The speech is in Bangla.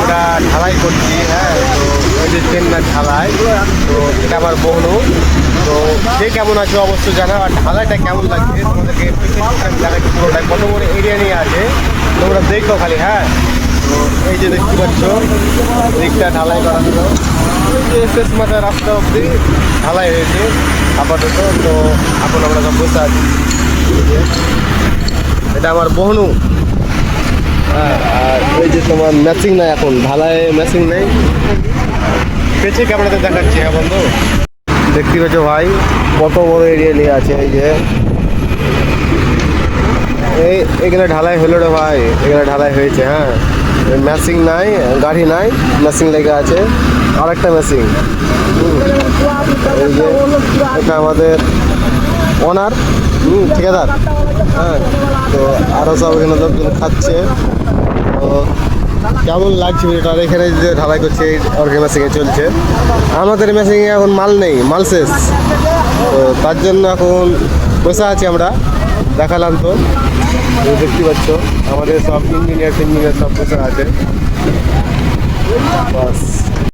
আমরা ঢালাই করছি। হ্যাঁ, তো ওই যে চেন্নাই ঢালাই, তো এটা আমার বোনও। তো যে কেমন আছে অবশ্যই জানা, আর ঢালাইটা কেমন লাগছে তোমাদেরকে দেখাচ্ছি। পুরোটা কত বড় এরিয়া নিয়ে আছে তোমরা দেখো খালি। হ্যাঁ, তো এই যে দেখতে পাচ্ছ দিকটা ঢালাই করা হলো, শেষ মাথায় রাস্তা অব্দি ঢালাই হয়েছে আপাতত। তো এখন আমরা সব বসে আছি। এটা আমার বহনু। হ্যাঁ, আর ওই যে তোমার ম্যাচিং নাই, এখন ঢালাই ম্যাচিং নেই। পেছে ক্যামেরাতে দেখাচ্ছি। হ্যাঁ বন্ধু, দেখতে পাচ্ছ ভাই কত বড় এরিয়া নিয়ে আছে। এই যে এখানে ঢালাই হলো রে ভাই, এখানে ঢালাই হয়েছে। হ্যাঁ, ম্যাচিং নাই, গাড়ি নাই, ম্যাচিং লেগে আছে। আরেকটা ম্যাচিং। এই যে এটা আমাদের ওনার, ঠিকাদার। হ্যাঁ, তো আরও সব এখানে লোকজন খাচ্ছে। তো কেমন লাগছে এটা? এখানে যে ঢালাই করছে অর্গে মেশিনে চলছে। আমাদের মেশিনে এখন মাল নেই, মাল শেষ। তো তার জন্য এখন বসে আছি আমরা। দেখালাম তো, দেখতে পাচ্ছ আমাদের সব ইঞ্জিনিয়ার সব বসে আছে। বাস।